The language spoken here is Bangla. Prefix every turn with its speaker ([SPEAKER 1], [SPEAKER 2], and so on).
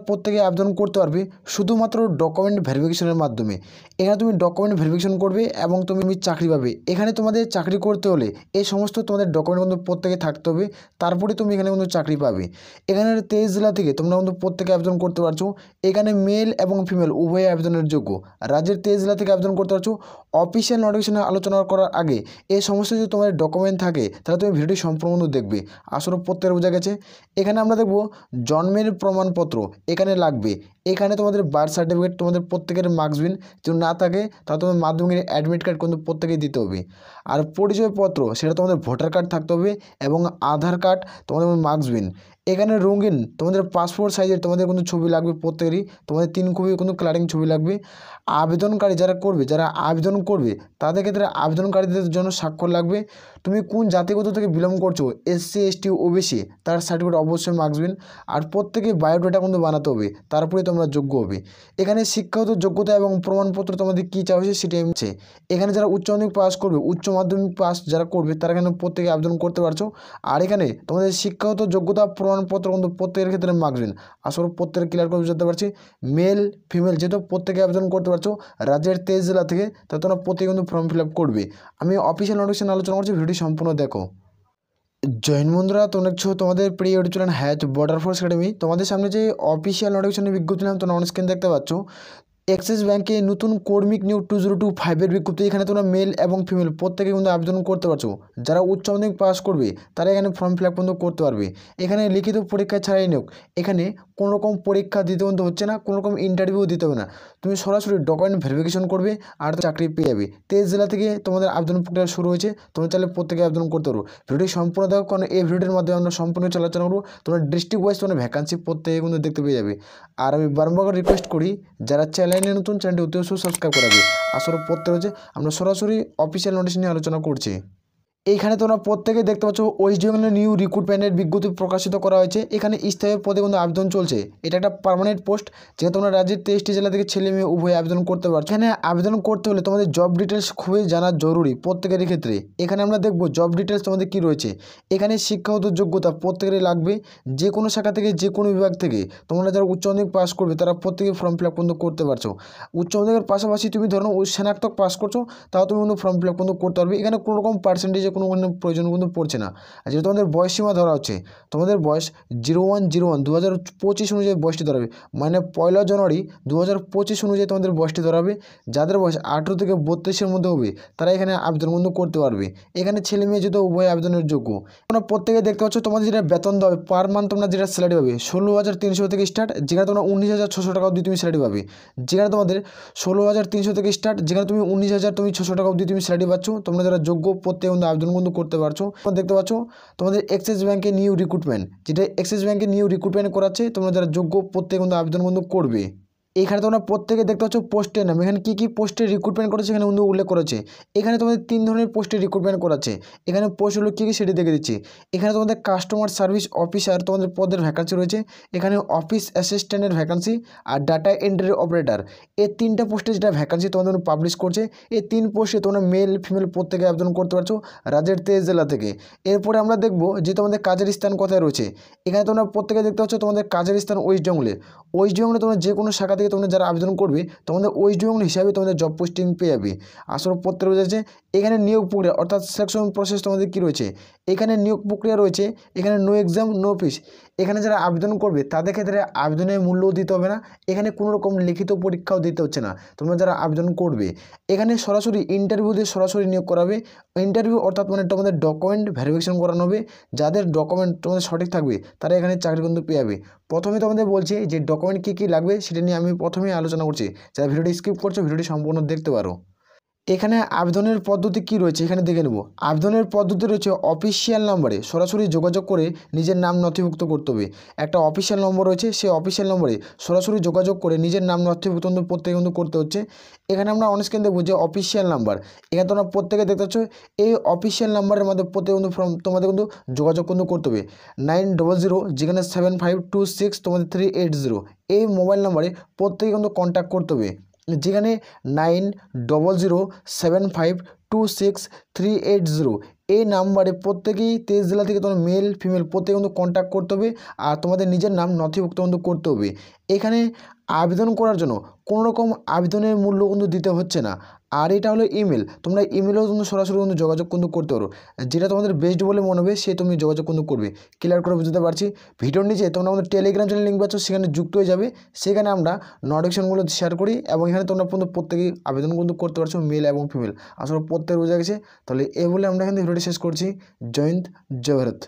[SPEAKER 1] প্রত্যেকে আবেদন করতে পারবে শুধুমাত্র ডকুমেন্ট ভেরিফিকেশনের মাধ্যমে। এখানে তুমি ডকুমেন্ট ভেরিফিকেশন করবে এবং তুমি চাকরি পাবে। এখানে তোমাদের চাকরি করতে হলে এই সমস্ত তোমাদের ডকুমেন্ট কিন্তু প্রত্যেকে থাকতে হবে, তারপরে তুমি এখানে কিন্তু চাকরি পাবে। এখানে 23 জেলা থেকে তোমরা কিন্তু প্রত্যেকে আবেদন করতে পারছো। এখানে মেল এবং ফিমেল উভয় আবেদনের যোগ্য। রাজ্যের 23 জেলা থেকে আবেদন করতে পারছো। অফিসিয়াল নোটিফিকেশনে আলোচনা করার আগে এই সমস্ত যদি তোমাদের ডকুমেন্ট থাকে তাহলে তুমি ভিডিওটি সম্পূর্ণ দেখবে। আসলে প্রত্যেকের বোঝা গেছে। এখানে আমরা দেখব জন্মের প্রমাণপত্র এখানে লাগবে। এখানে তোমাদের বার্থ সার্টিফিকেট, তোমাদের প্রত্যেকের মার্কসবিন যদি না থাকে তাহলে তোমাদের মাধ্যমিকের অ্যাডমিট কার্ড কিন্তু প্রত্যেকেই দিতে হবে। আর পরিচয়পত্র সেটা তোমাদের ভোটার কার্ড থাকতে হবে এবং আধার কার্ড, তোমাদের মার্কসবিন। এখানে রঙিন তোমাদের পাসপোর্ট সাইজের তোমাদের কিন্তু ছবি লাগবে প্রত্যেকেরই, তোমাদের 3 কপি কিন্তু কালারিং ছবি লাগবে। আবেদনকারী যারা আবেদন করবে তাদের ক্ষেত্রে আবেদনকারীদের জন্য স্বাক্ষর লাগবে। তুমি কোন জাতিগত থেকে বিলং করছো, SC ST OBC, তার সার্টিফিকেট অবশ্যই মার্কসবিন। আর প্রত্যেকে বায়োডাটা কিন্তু বানাতে হবে, তারপরে তোমরা যোগ্য হবে। এখানে শিক্ষাগত যোগ্যতা এবং প্রমাণপত্র তোমাদের কী চাওয়া হয়েছে সেটাই হচ্ছে। এখানে যারা উচ্চ মাধ্যমিক পাস করবে, উচ্চ মাধ্যমিক পাস যারা করবে তারা এখানে প্রত্যেকে আবেদন করতে পারছো। আর এখানে তোমাদের শিক্ষাগত যোগ্যতা প্রমাণপত্র কিন্তু প্রত্যেকের ক্ষেত্রে মার্কসবিন। আসলে প্রত্যেকে ক্লিয়ার করে বুঝতে পারছি। মেল ফিমেল যেহেতু প্রত্যেকে আবেদন করতে পারছো রাজ্যের 23 জেলা থেকে, তা তোমরা প্রত্যেকে কিন্তু ফর্ম ফিল আপ করবে। আমি অফিসিয়াল নোটিফিকেশন আলোচনা করছি, ভিডিওটি সম্পূর্ণ দেখো। জয়েন বন্ধুরা, তোমরা দেখছো তোমাদের প্রিয় ইউটিউব চ্যানেল হ্যাচ বর্ডার ফোর্স একাডেমি। তোমাদের সামনে যে অফিসিয়াল নোটিফিকেশনের বিজ্ঞপ্তি নাম তোমরা অন স্ক্রিন দেখতে পাচ্ছ। অ্যাক্সিস ব্যাঙ্কে নতুন কর্মিক নিয়োগ 2025 বিজ্ঞপ্তি। এখানে তোমরা মেল এবং ফিমেল প্রত্যেকে কিন্তু আবেদন করতে পারছো। যারা উচ্চ মাধ্যমিক পাস করবে তারা এখানে ফর্ম ফিল আপ কিন্তু করতে পারবে। এখানে লিখিত পরীক্ষা ছাড়াই নিয়োগ। এখানে কোনো রকম পরীক্ষা দিতে কিন্তু হচ্ছে না, কোনো রকম ইন্টারভিউ দিতে হবে না। তুমি সরাসরি ডকুমেন্ট ভেরিফিকেশন করবে আর চাকরি পেয়ে যাবে। 23 জেলা থেকে তোমাদের আবেদন প্রক্রিয়া শুরু হয়েছে। তোমরা চাইলে প্রত্যেকে আবেদন করতে পারো। ভিডিওটি সম্পূর্ণ দেখো, কারণ এই ভিডিওটির মাধ্যমে আমরা সম্পূর্ণ আলোচনা করবো। তোমরা ডিস্ট্রিক্ট ওয়াইজ তোমরা ভ্যাকান্সি প্রত্যেকে কিন্তু দেখতে পেয়ে যাবে। আর আমি বারবার রিকোয়েস্ট করি যারা চ্যানেলে নতুন, চ্যানেলটি অতি অবশ্যই সাবস্ক্রাইব করাবে। আসলে প্রত্যেক হচ্ছে আমরা সরাসরি অফিসিয়াল নোটিশ নিয়ে আলোচনা করছি। এইখানে তোমরা প্রত্যেকে দেখতে পাচ্ছ ওয়েস্ট বেঙ্গলের নিউ রিক্রুটমেন্টের বিজ্ঞপ্তি প্রকাশিত করা হয়েছে। এখানে স্থায়ী পদে কিন্তু আবেদন চলছে। এটা একটা পার্মানেন্ট পোস্ট, যেটা তোমরা রাজ্যের 23টি জেলা থেকে ছেলে মেয়ে উভয় আবেদন করতে পারছো। এখানে আবেদন করতে হলে তোমাদের জব ডিটেলস খুবই জানা জরুরি প্রত্যেকেরই ক্ষেত্রে। এখানে আমরা দেখব জব ডিটেলস তোমাদের কী রয়েছে। এখানে শিক্ষাগত যোগ্যতা প্রত্যেকেরই লাগবে, যে কোনো শাখা থেকে, যে কোনো বিভাগ থেকে। তোমরা যারা উচ্চ মাধ্যমিক পাস করবে তারা প্রত্যেকে ফর্ম ফিল আপ কিন্তু করতে পারছো। উচ্চ মাধ্যমিকের পাশাপাশি তুমি ধরো স্নাতক পাস করছো, তাও তুমি কিন্তু ফর্ম ফিল আপ কিন্তু করতে পারবে। এখানে কোনো রকম পার্সেন্টেজে কোনো প্রয়োজন কিন্তু পড়ছে না। আর যেটা তোমাদের বয়স সীমা ধরা হচ্ছে, তোমাদের বয়স 01/01 2025 অনুযায়ী বয়সটি ধরাবে। মানে 1 জানুয়ারি 2025 অনুযায়ী তোমাদের বয়সটি ধরাবে। যাদের বয়স 18 থেকে 32-এর মধ্যে হবে তারা এখানে আবেদন কিন্তু করতে পারবে। এখানে ছেলে মেয়ে যেহেতু উভয় আবেদনের যোগ্য। তোমরা প্রত্যেকে দেখতে পাচ্ছ তোমাদের যেটা বেতন দেওয়া হবে পার মান্থ, তোমরা যেটা স্যালারি পাবে 16,300 থেকে স্টার্ট, যেখানে তোমরা 19,600 টাকা অবধি তুমি স্যালারি পাবে। যেখানে তোমাদের 16,300 থেকে স্টার্ট, যেখানে তুমি 19,600 টাকা অবধি তুমি স্যালারি পাচ্ছ। তোমরা যারা যোগ্য প্রত্যেকে কিন্তু আবেদন কিন্তু করতে পারছো। তোমরা দেখতে পাচ্ছ তোমাদের অ্যাক্সিস ব্যাঙ্কে নিউ রিক্রুটমেন্ট, যেটা অ্যাক্সিস ব্যাঙ্কে নিউ রিক্রুটমেন্ট করাচ্ছে। তোমরা যারা যোগ্য প্রত্যেকে কিন্তু আবেদন কিন্তু করবে। এখানে তোমরা প্রত্যেকে দেখতে পাচ্ছ পোস্টের নাম। এখানে কী কী পোস্টে রিক্রুটমেন্ট করেছে এখানে কিন্তু উল্লেখ করেছে। এখানে তোমাদের 3 ধরনের পোস্টে রিক্রুটমেন্ট করাচ্ছে। এখানে পোস্টগুলো কী কী সেটি দেখে দিচ্ছি। এখানে তোমাদের কাস্টমার সার্ভিস অফিসার তোমাদের পদের ভ্যাকান্সি রয়েছে। এখানে অফিস অ্যাসিস্ট্যান্টের ভ্যাকান্সি আর ডাটা এন্ট্রি অপারেটর, এই 3টা পোস্টে যেটা ভ্যাকান্সি তোমাদের পাবলিশ করছে। এই 3 পোস্টে তোমরা মেল ফিমেল প্রত্যেকে আবেদন করতে পারছো রাজ্যের 23 জেলা থেকে। এরপরে আমরা দেখব যে তোমাদের কাজের স্থান কোথায় রয়েছে। এখানে তোমরা প্রত্যেকে দেখতে পাচ্ছ তোমাদের কাজের স্থান ওয়েস্ট বেঙ্গলে। ওয়েস্ট বেঙ্গলে তোমরা যে কোনো শাখা থেকে তোমরা যারা আবেদন করবে তোমাদের ওয়েস্ট বেঙ্গল হিসাবে তোমাদের জব পোস্টিং পেয়ে যাবে। আসলে প্রত্যেক রয়েছে। এখানে নিয়োগ প্রক্রিয়া অর্থাৎ সিলেকশন প্রসেস তোমাদের কী রয়েছে। এখানে নিয়োগ প্রক্রিয়া রয়েছে। এখানে নো এক্সাম নো ফিস। এখানে যারা আবেদন করবে তাদের ক্ষেত্রে আবেদনের মূল্যও দিতে হবে না। এখানে কোনো রকম লিখিত পরীক্ষাও দিতে হচ্ছে না। তোমরা যারা আবেদন করবে এখানে সরাসরি ইন্টারভিউ দিয়ে সরাসরি নিয়োগ করাবে। ইন্টারভিউ অর্থাৎ মানে তোমাদের ডকুমেন্ট ভেরিফিকেশন করানো হবে। যাদের ডকুমেন্ট তোমাদের সঠিক থাকবে তারা এখানে চাকরি কিন্তু পেয়ে যাবে। প্রথমে তোমাদের বলছি যে ডকুমেন্ট কী কী লাগবে সেটা নিয়ে আমি প্রথমেই আলোচনা করছি। যারা ভিডিওটি স্কিপ করছো ভিডিওটি সম্পূর্ণ দেখতে পারো। এখানে আবেদনের পদ্ধতি কি রয়েছে এখানে দেখে নেব। আবেদনের পদ্ধতি রয়েছে অফিসিয়াল নম্বরে সরাসরি যোগাযোগ করে নিজের নাম নথিভুক্ত করতে হবে। একটা অফিসিয়াল নম্বর রয়েছে, সেই অফিসিয়াল নম্বরে সরাসরি যোগাযোগ করে নিজের নাম নথিভুক্ত প্রত্যেকে কিন্তু করতে হচ্ছে। এখানে আমরা অনস্ক্রিন দেখব যে অফিসিয়াল নাম্বার। এখানে তোমরা প্রত্যেকে দেখতে পাচ্ছ এই অফিসিয়াল নাম্বারের মধ্যে প্রত্যেকে কিন্তু তোমাদের কিন্তু যোগাযোগ কিন্তু করতে হবে। 900 যেখানে 7526 তোমাদের 380 এই মোবাইল নাম্বারে প্রত্যেকে কিন্তু কন্ট্যাক্ট করতে হবে। যেখানে 90075 26380380 এই নাম্বারে প্রত্যেকেই 23 জেলা থেকে তোমার মেল ফিমেল প্রত্যেকে কিন্তু কন্ট্যাক্ট করতে হবে আর তোমাদের নিজের নাম নথিভুক্ত কিন্তু করতে হবে। এখানে আবেদন করার জন্য কোনো রকম আবেদনের মূল্য কিন্তু দিতে হচ্ছে না। আর এটা হলো ইমেল, তোমরা ইমেলেও কিন্তু সরাসরি কিন্তু যোগাযোগ কিন্তু করতে পারো, যেটা তোমাদের বেস্ট বলে মনে হবে সে তুমি যোগাযোগ কিন্তু করবে। ক্লিয়ার করে বুঝতে পারছি? ভিডিওর নিচে তোমরা আমাদের টেলিগ্রাম চ্যানেল লিঙ্ক পাচ্ছ, সেখানে যুক্ত হয়ে যাবে। সেখানে আমরা নোটিফিকেশনগুলো শেয়ার করি এবং এখানে তোমরা প্রত্যেকেই আবেদন কিন্তু করতে পারছো, মেল এবং ফিমেল। আসলে প্রত্যেক বোঝা গেছে। তাহলে এ বলে আমরা এখানে ভিডিওটি শেষ করছি। জয় হিন্দ, জয় ভারত।